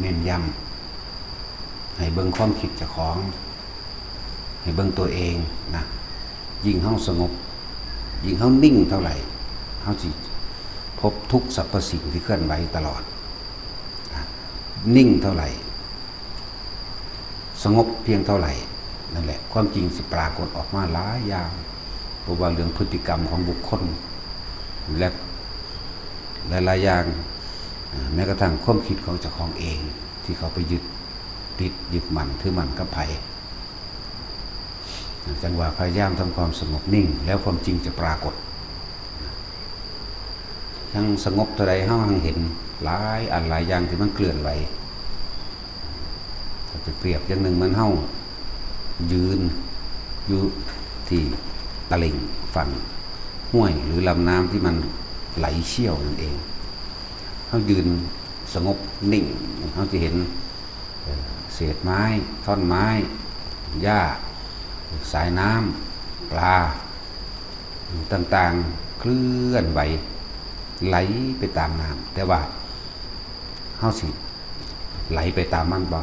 เน้นย้ำให้เบิ่งความคิดเจ้าของให้เบิ่งตัวเองนะยิ่งเฮาสงบยิ่งเฮานิ่งเท่าไหร่เฮาสิพบทุกสรรพสิ่งที่เคลื่อนไหวตลอดนะนิ่งเท่าไหร่สงบเพียงเท่าไหร่นั่นแหละความจริงสิปรากฏออกมาหลายอย่างเพราะว่าเรื่องพฤติกรรมของบุคคลและหลายๆอย่างแม้กระทั่งความคิดของเจ้าของเองที่เขาไปยึดติดยึดมั่นถือมั่นกับไผจังหวะพยายามทำความสงบนิ่งแล้วความจริงจะปรากฏทั้งสงบเท่าใดเฮาเห็นหลายอันหลายอย่างที่มันเคลื่อนไหวจะเปรียบอย่างหนึ่งมันเฮายืนอยู่ที่ตลิ่งฝั่งห้วยหรือลำน้ำที่มันไหลเชี่ยวนั่นเองเขายืนสงบนิ่งเขาจะเห็นเศษไม้ท่อนไม้หญ้าสายน้ำปลาต่างๆเคลื่อนไหวไหลไปตามน้ำแต่ว่าเขาสิไหลไปตามมันบ่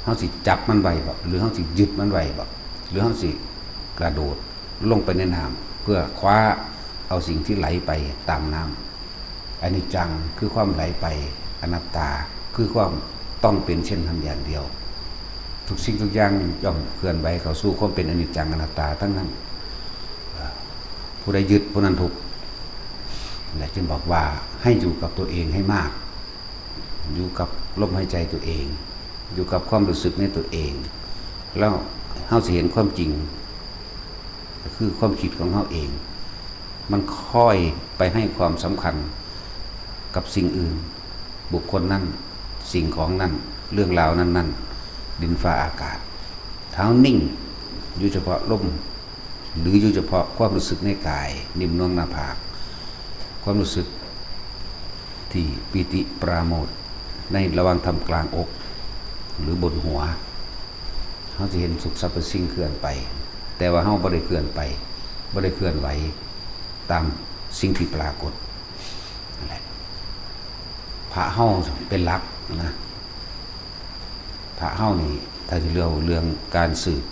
เขาสิจับมันไว้บ่หรือเขาสิยึดมันไว้บ่หรือเขาสิกระโดดลงไปในน้ำเพื่อคว้าเอาสิ่งที่ไหลไปตามน้ำอนิจจังคือความไหลไปอนัตตาคือความต้องเป็นเช่นนั้นอย่างเดียวทุกสิ่งทุกอย่างย่อมเคลื่อนไหวเข้าสู่ความเป็นอนิจจังอนัตตาทั้งนั้นผู้ใดยึดผู้นั้นทุกข์และจึงบอกว่าให้อยู่กับตัวเองให้มากอยู่กับลมหายใจตัวเองอยู่กับความรู้สึกในตัวเองแล้วเฮาสิเห็นความจริงคือความคิดของเฮาเองมันค่อยไปให้ความสำคัญกับสิ่งอื่นบุคคลนั้นสิ่งของนั้นเรื่องราวนั้นดินฟ้าอากาศเท้านิ่งอยู่เฉพาะลมหรืออยู่เฉพาะความรู้สึกในกายนิ่มนวลหน้าผากความรู้สึกที่ปิติปราโมทย์ในระหว่างทำกลางอกหรือบนหัวเขาจะเห็นสุขสรรพสิ่งเคลื่อนไปแต่ว่าเขาไม่ได้เคลื่อนไปไม่ได้เคลื่อนไหวตามสิ่งที่ปรากฏนั่นแหละพระเฮาเป็นหลักนะพระเฮานี่ถ้าจะเรื่องการสืบ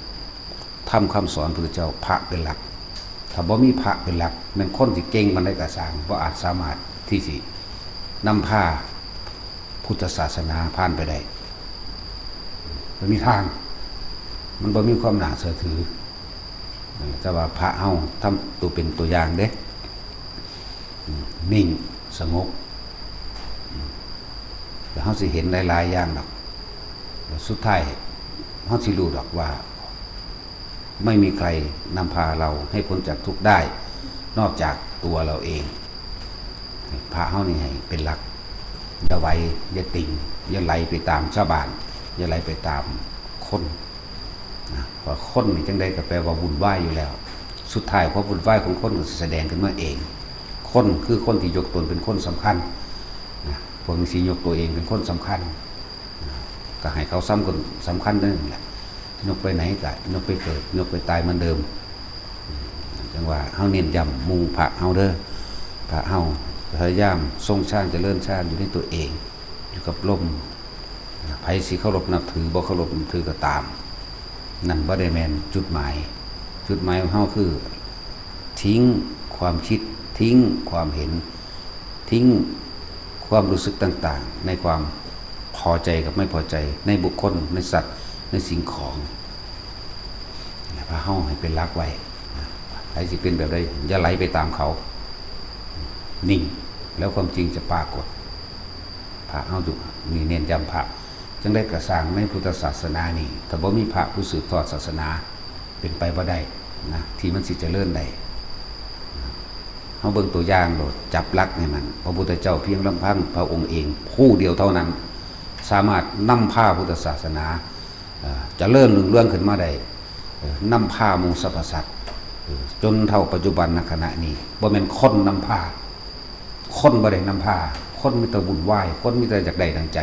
ทำคำสอนพระพุทธเจ้าพระเป็นหลักถ้าบ่มีพระเป็นหลักมันคนที่เก่งมันได้กระสางว่าอาจสามารถที่สินำพาพุทธศาสนาผ่านไปได้มันมีทางมันบ่มีความน่าเชื่อถือแต่ว่าพระเฮาทำตัวเป็นตัวอย่างเด้นิ่งสงบแล้วเฮาสิเห็นหลายๆอย่างดอกสุดท้ายเฮาสิรู้ดอกว่าไม่มีใครนำพาเราให้พ้นจากทุกข์ได้นอกจากตัวเราเองพระเฮานี่ให้เป็นหลักอย่าไว้อย่าติ่งอย่าไหลไปตามชาวบ้านอย่าไหลไปตามคนนะเพราะคนนี่จังใดก็แปลว่าวุ่นวายอยู่แล้วสุดท้ายความวุ่นวายของคนก็แสดงขึ้นมาเองคนคือคนที่ยกตนเป็นคนสำคัญนะพวกนี้ยกตัวเองเป็นคนสำคัญนะก็ให้เขาซ้ำคนสำคัญนั่นแหละยกไปไหนก็ยกไปเกิดยกไปตายเหมือนเดิมจังว่าเฮาเน้นย้ำมูพระเฮาเด้อพระเฮาพยายามทรงชาติเจริญชาติอยู่ในตัวเองอยู่กับลมไผสิเคารพนับถือบ่เคารพนับถือก็ตามนั่นบ่ได้แม่นจุดหมายของเฮาคือทิ้งความคิดทิ้งความเห็นทิ้งความรู้สึกต่างๆในความพอใจกับไม่พอใจในบุคคลในสัตว์ในสิ่งของพระเฮาให้เป็นหลักไว้ไผสิเป็นแบบใดอย่าไหลไปตามเขานิ่งแล้วความจริงจะปรากฏพระเฮาอยู่นี่เน้นย้ำพระจึงได้กระสร้างในพุทธศาสนานี่ถ้าบ่มีพระผู้สืบทอดศาสนาเป็นไปบ่ได้นะที่มันสิเจริญได้เฮาเบิ่งตัวอย่างโดดจับหลักให้มันพระพุทธเจ้าเพียงลำพังพระองค์เองผู้เดียวเท่านั้นสามารถนำพาพุทธศาสนาเจริญรุ่งเรืองขึ้นมาได้นำพาหมู่สรรพสัตว์จนเท่าปัจจุบันณขณะนี้บ่แม่นคนนำพาคนบ่ได้นำพาคนมีแต่วุ่นวายคนมีแต่อยากได้ดังใจ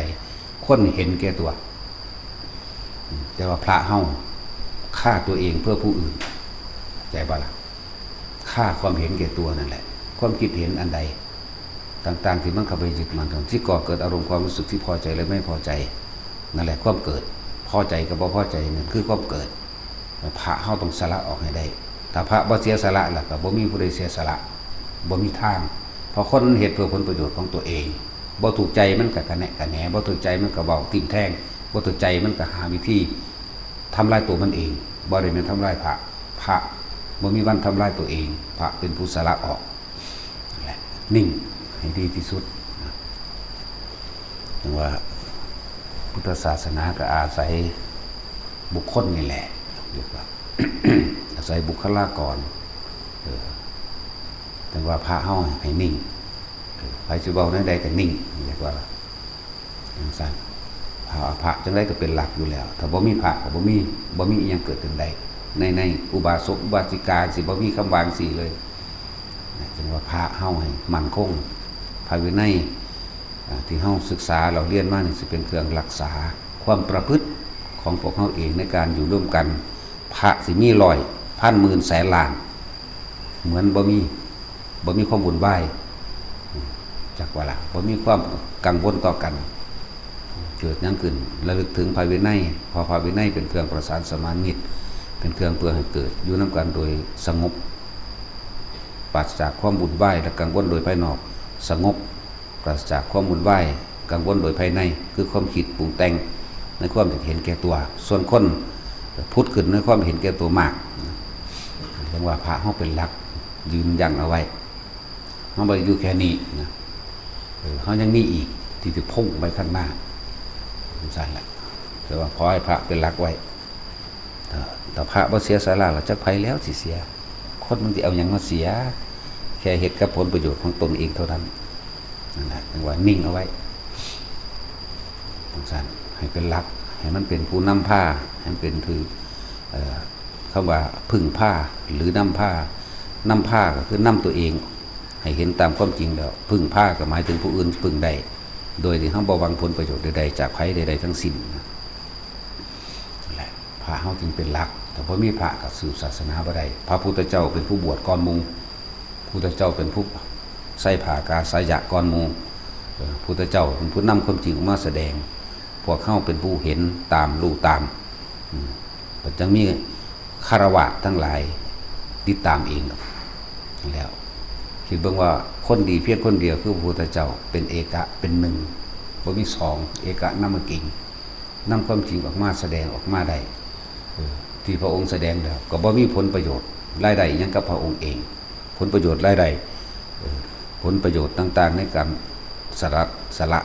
คนเห็นแก่ตัวแต่ว่าพระเฮาฆ่าตัวเองเพื่อผู้อื่นใจบ่ล่ะฆ่าความเห็นแก่ตัวนั่นแหละความคิดเห็นอันใด ต่างๆที่มันเข้าไปยึดมันที่ก่อเกิดอารมณ์ความรู้สึกที่พอใจและไม่พอใจนั่นแหละความเกิดพอใจกับบ่พอใจนั่นคือความเกิดพระเฮาต้องสละออกให้ได้ถ้าพระบ่เสียสละล่ะก็บ่มีผู้ใดเสียสละบ่มีทางเพราะคนเฮ็ดเพื่อผลประโยชน์ของตัวเองบ่ถูกใจมันก็กระแนะกระแหนบ่ถูกใจมันก็เว้าทิ่มแทงบ่ถูกใจมันก็หาวิธีทำลายตัวมันเองบ่ได้แม่นทำลายพระบ่มีวันทำลายตัวเองพระเป็นผู้สละออกนั่นแหละนิ่งให้ดีที่สุดจังว่าพุทธศาสนาก็อาศัยบุคคลนี่แหละเรียกว่า อาศัยบุคลากรแต่ว่าพระเฮาให้นิ่งใครสิเว้าในใดก็นิ่งเรียกว่าจังซั่นพระจังได๋ก็เป็นหลักอยู่แล้วถ้าบ่มีพระก็บ่มีอีหยังเกิดขึ้นได้ในอุบาสกอุบาสิกาสิบ่มีคำวางสิเลยจังว่าพระเฮาให้มั่นคงภายในที่เฮาศึกษาเราเรียนมานี่สิเป็นเครื่องรักษาความประพฤติของพวกเฮาเองในการอยู่ร่วมกันพระสิมีร้อยพันหมื่นแสนล้านเหมือนบ่มีความวุ่นวายจักว่าล่ะบ่มีความกังวลต่อกันเกิดหยังขึ้นระลึกถึงภายในพอภายในเป็นเครื่องประสานสมานมิตรเป็นเครื่องเพื่อให้เกิดอยู่นำกันโดยสงบปราศจากความวุ่นวายและกังวลโดยภายนอกสงบปราศจากความวุ่นวายกังวลโดยภายในคือความคิดปรุงแต่งในความเห็นแก่ตัวส่วนคนพุทธขึ้นในความเห็นแก่ตัวมากเรียกว่าพระเฮาเป็นหลักยืนยันเอาไว้เฮาบ่ได้อยู่แค่นี้นะเฮายังมีอีกที่จะพุ่งไปข้างหน้าสั่นแหละแต่ว่าขอให้พระเป็นหลักไว้แต่พระบ่เสียสละแล้วจักไผแล้วสิเสียคนมันสิเอาหยังมาเสียแค่เฮ็ดกับผลประโยชน์ของตนเองเท่านั้นนั่นแหละจังว่านิ่งเอาไว้สั่นให้เป็นหลักให้มันเป็นผู้นำผ้าให้มันเป็นถือคำว่าพึ่งผ้าหรือนำผ้าก็คือนำตัวเองให้เห็นตามความจริงแล้วพึ่งผ้าก็หมายถึงผู้อื่นพึ่งได้โดยที่เฮาบ่หวังผลประโยชน์ใดๆจากไผใดๆทั้งสิ้นนั่นแหละพระเฮาจึงเป็นหลักแต่บ่มีพระก็สืบศาสนาบ่ได้พระพุทธเจ้าเป็นผู้บวชก่อนหมู่พุทธเจ้าเป็นผู้ใส่ผ้ากาสายะก่อนหมู่พุทธเจ้าเป็นผู้นำความจริงออกมาแสดงพวกเข้าเป็นผู้เห็นตามรู้ตามแต่จังมีคารวะทั้งหลายติดตามเองแล้วคิดเบิ่งว่าคนดีเพียงคนเดียวคือพระพุทธเจ้าเป็นเอกะเป็นหนึ่งบ่มีสองเอกะนำกิ่งนำความจริงออกมาแสดงออกมาได้ที่พระองค์แสดงแล้วก็บ่มีผลประโยชน์รายได้หยังกับพระองค์เองผลประโยชน์รายได้ผลประโยชน์ต่างๆในการสละ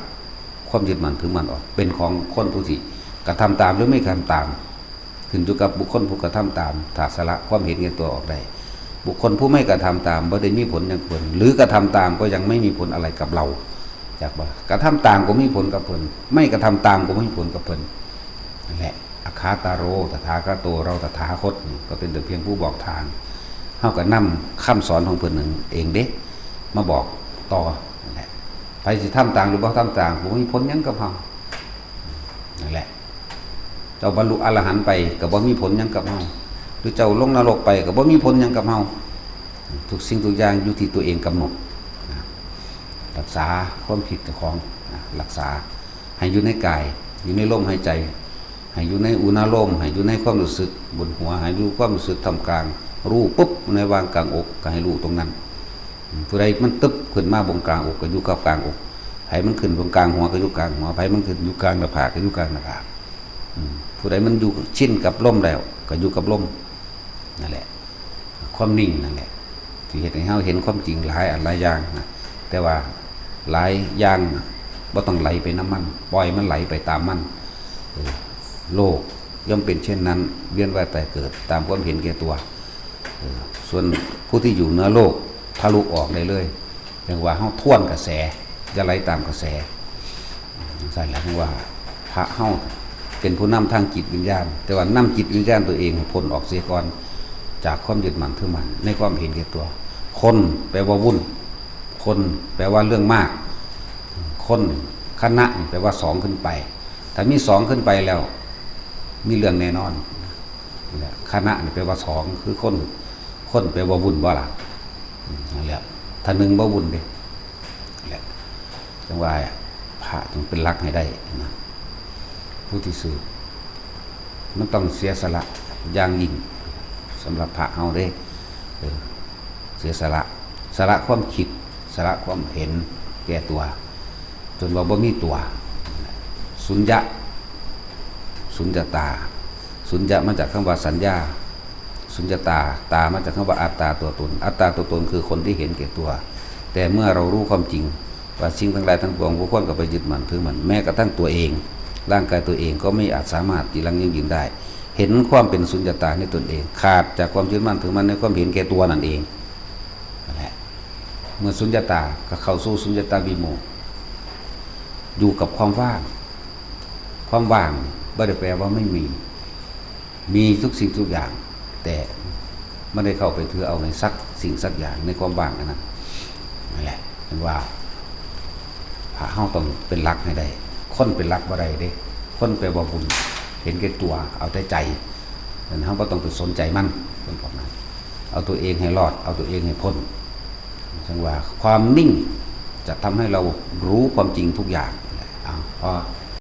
ความยึดมั่นถือมั่นออกเป็นของคนผู้ที่กระทำตามหรือไม่กระทำตามขึ้นอยู่กับบุคคลผู้กระทำตามถ้าสละความเห็นแก่ตัวออกได้บุคคลผู้ไม่กระทำตามบ่ได้มีผลอย่างควรหรือกระทำตามก็ยังไม่มีผลอะไรกับเราจากว่ากระทำตามก็มีผลกับเพิ่นไม่กระทำตามก็ไม่มีผลกับเพิ่นนั่นแหละอคาตาโรตถาคโตเราตถาคตก็เป็นแต่เพียงผู้บอกทางเฮาก็นำคำสอนของเพิ่นนึงเองเด้มาบอกต่อนั่นแหละไปสิทำตามหรือบ่ทำตามบ่มีผลหยังกับเฮานั่นแหละเจ้าบรรลุอรหันต์ไปก็บ่มีผลหยังกับเฮาหรือเจ้าลงนรกไปก็บ่มีผลหยังกับเฮาทุกสิ่งทุกอย่างอยู่ที่ตัวเองกำหนดรักษาความคิดของรักษาให้อยู่ในกายอยู่ในลมหายใจให้อยู่ในอุณาโลมให้อยู่ในความรู้สึกบนหัวให้รู้ความรู้สึกท่ามกลางรู้ปุ๊บในวางกลางอกก็ให้รู้ตรงนั้นผู้ใดมันตึ๊บขึ้นมาบนกลางอกก็อยู่กับกลางอกไผมันขึ้นบนกลางหัวก็อยู่กลางหัวไผมันขึ้นอยู่กลางหน้าผากก็อยู่กลางหน้าผากผู้ใดมันอยู่ชินกับลมแล้วก็อยู่กับลมนั่นแหละความนิ่งนั่นแหละที่เฮ็ดให้เฮาเห็นความจริงหลายอันหลายอย่างนะแต่ว่าหลายอย่างบ่ต้องไหลไปน้ำมันปล่อยมันไหลไปตามมันโลกย่อมเป็นเช่นนั้นเวียนว่ายตายเกิดตามความเห็นแก่ตัวส่วนผู้ที่อยู่เหนือโลกทะลุออกได้เลยเรียกว่าเฮาท่วนกระแสจะไหลตามกระแสสั่นแหละว่าพระเฮาเป็นผู้นำทางจิตวิญญาณแต่ว่านำจิตวิญญาณตัวเองพ้นออกเสียก่อนจากความยึดมั่นถือมั่นในความเห็นแก่ตัวคนแปลว่าวุ่นคนแปลว่าเรื่องมากคนคณะแปลว่าสองขึ้นไปถ้ามีสองขึ้นไปแล้วมีเรื่องแน่นอนคณะแปลว่าสองคือคนแปลว่าวุ่นบ่ล่ะนั่นแหละถ้าหนึ่งบ่วุ่นเด้แหละ จังว่าพระต้องเป็นหลักให้ได้นะผู้ที่สืบมันต้องเสียสละอย่างยิ่งสำหรับพระเฮาเด้เสียสละความคิดสละความเห็นแก่ตัวจนว่าบ่มีตัวสุญญะสุญญตาสุญญะมาจากคำว่าสัญญาสุญญตามาจากคำว่าอัตตาตัวตนอัตตาตัวตนคือคนที่เห็นแก่ตัวแต่เมื่อเรารู้ความจริงว่าสิ่งทั้งหลายทั้งปวงบุคคลก็ไปยึดมั่นถือมันแม้กระทั่งตัวเองร่างกายตัวเองก็ไม่อาจสามารถจีรังยั่งยืนได้เห็นความเป็นสุญญตาในตนเองขาดจากความยึดมั่นถือมันในความเห็นแก่ตัวนั่นเองนั่นแหละเมื่อสุญญตาก็เข้าสู่สุญญตาวิโมกข์อยู่กับความว่างไม่ได้แปลว่าไม่มีทุกสิ่งทุกอย่างแต่ไม่ได้เข้าไปถือเอาในสักสิ่งสักอย่างในความว่างนั้นนั่นแหละเป็นว่าพระเฮาต้องเป็นหลักให้ได้คนเป็นหลักบ่ได้เด้คนแปลว่าบุญเห็นแก่ตัวเอาแต่ใจแต่เฮาบ่ต้องไปสนใจมันเป็นแบบนั้นเอาตัวเองให้รอดเอาตัวเองให้พ้นจังว่าความนิ่งจะทำให้เรารู้ความจริงทุกอย่างพอ